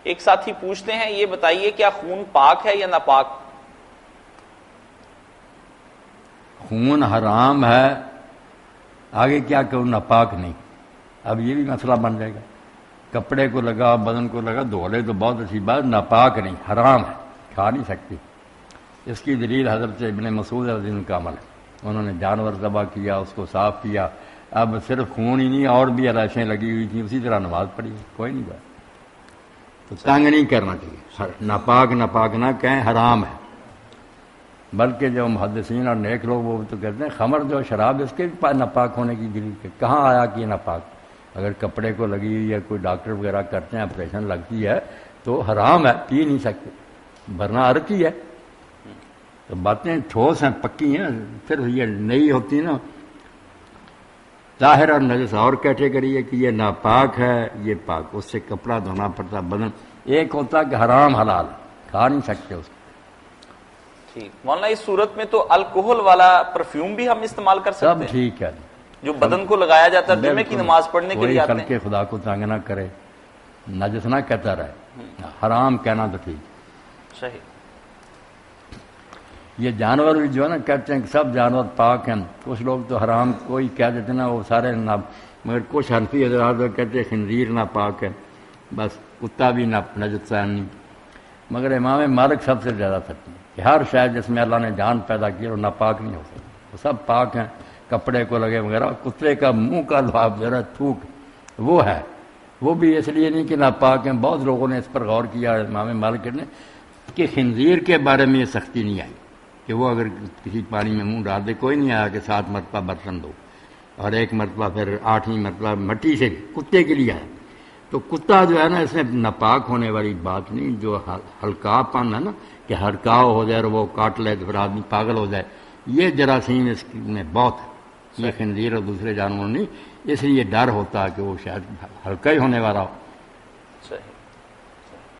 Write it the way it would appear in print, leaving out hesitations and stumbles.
ایک ساتھی پوچھتے ہیں یہ بتائیے کیا خون پاک ہے یا ناپاک؟ خون حرام ہے، آگے کیا کہ ناپاک نہیں. اب یہ بھی مسئلہ بن جائے گا. کپڑے کو لگا، بدن کو لگا، دھو لے تو بہت اچھی بات، ناپاک نہیں، حرام ہے، کھا نہیں سکتی. اس کی دلیل حضرت ابن مسعود رضی اللہ عنہ کا عمل ہے. انہوں نے جانور ذبح کیا، اس کو صاف کیا، اب صرف خون ہی نہیں اور بھی علائشیں لگی ہوئی تھیں، اسی طرح نماز پڑھی، کوئی نہیں بات. تو تنگ نہیں کرنا چاہیے. ناپاک ناپاک نہ کہیں، حرام ہے. بلکہ جو محدثین اور نیک لوگ وہ تو کہتے ہیں خمر جو شراب اس کے بھی ناپاک ہونے کی دلیل ہے. کہاں آیا کہ یہ ناپاک؟ اگر کپڑے کو لگی ہوئی یا کوئی ڈاکٹر وغیرہ کرتے ہیں، آپریشن لگتی ہے تو حرام ہے، پی نہیں سکتے، ورنہ عرقی ہے. تو باتیں ٹھوس ہیں، پکی ہیں. پھر یہ نئی ہوتی نا ظاہر اور نجس اور کیٹیگری ہے کہ یہ ناپاک ہے، یہ پاک، اس سے کپڑا دھونا پڑتا بدن. ایک ہوتا کہ حرام حلال، کھا نہیں سکتے اس کو. ٹھیک مولانا، اس صورت میں تو الکوہل والا پرفیوم بھی ہم استعمال کر سکتے سب ہیں ٹھیک ہے، جو بدن کو لگایا جاتا ہے جمعے کی نماز پڑھنے کے لیے آتے کوئی ہیں؟ خلق خدا کو تنگ نہ کرے، نجس نہ کہتا رہے، حرام کہنا تو ٹھیک. صحیح. یہ جانور بھی جو ہے نا کہتے ہیں کہ سب جانور پاک ہیں. کچھ لوگ تو حرام کوئی کہہ دیتے نا وہ سارے نہ، مگر کچھ حنفی حضرات کہتے ہیں خنزیر نہ پاک ہے، بس کتا بھی نہ نجس نہیں. مگر امام مالک سب سے زیادہ سچ ہے کہ ہر شاید جس میں اللہ نے جان پیدا کی وہ ناپاک نہیں ہو سکتی، وہ سب پاک ہیں. کپڑے کو لگے وغیرہ، کتے کا منہ کا لعاب ذرا تھوک وہ ہے، وہ بھی اس لیے نہیں کہ ناپاک ہیں. بہت لوگوں نے اس پر غور کیا امام مالک نے کہ خنزیر کے بارے میں یہ سختی نہیں آئی کہ وہ اگر کسی پانی میں منہ ڈال دے، کوئی نہیں آیا کہ 7 مرتبہ برتن دو اور 1 مرتبہ پھر 8ویں مرتبہ مٹی سے. کتے کے لیے ہے. تو کتا جو ہے نا اس میں ناپاک ہونے والی بات نہیں. جو ہلکا پن ہے نا کہ ہڑکاؤ ہو جائے اور وہ کاٹ لے تو پھر آدمی پاگل ہو جائے، یہ جراثیم اس میں بہت ہے. یہ خنزیر اور دوسرے جانوروں نہیں، اس لیے ڈر ہوتا ہے کہ وہ شاید ہلکا ہی ہونے والا ہو. صحیح.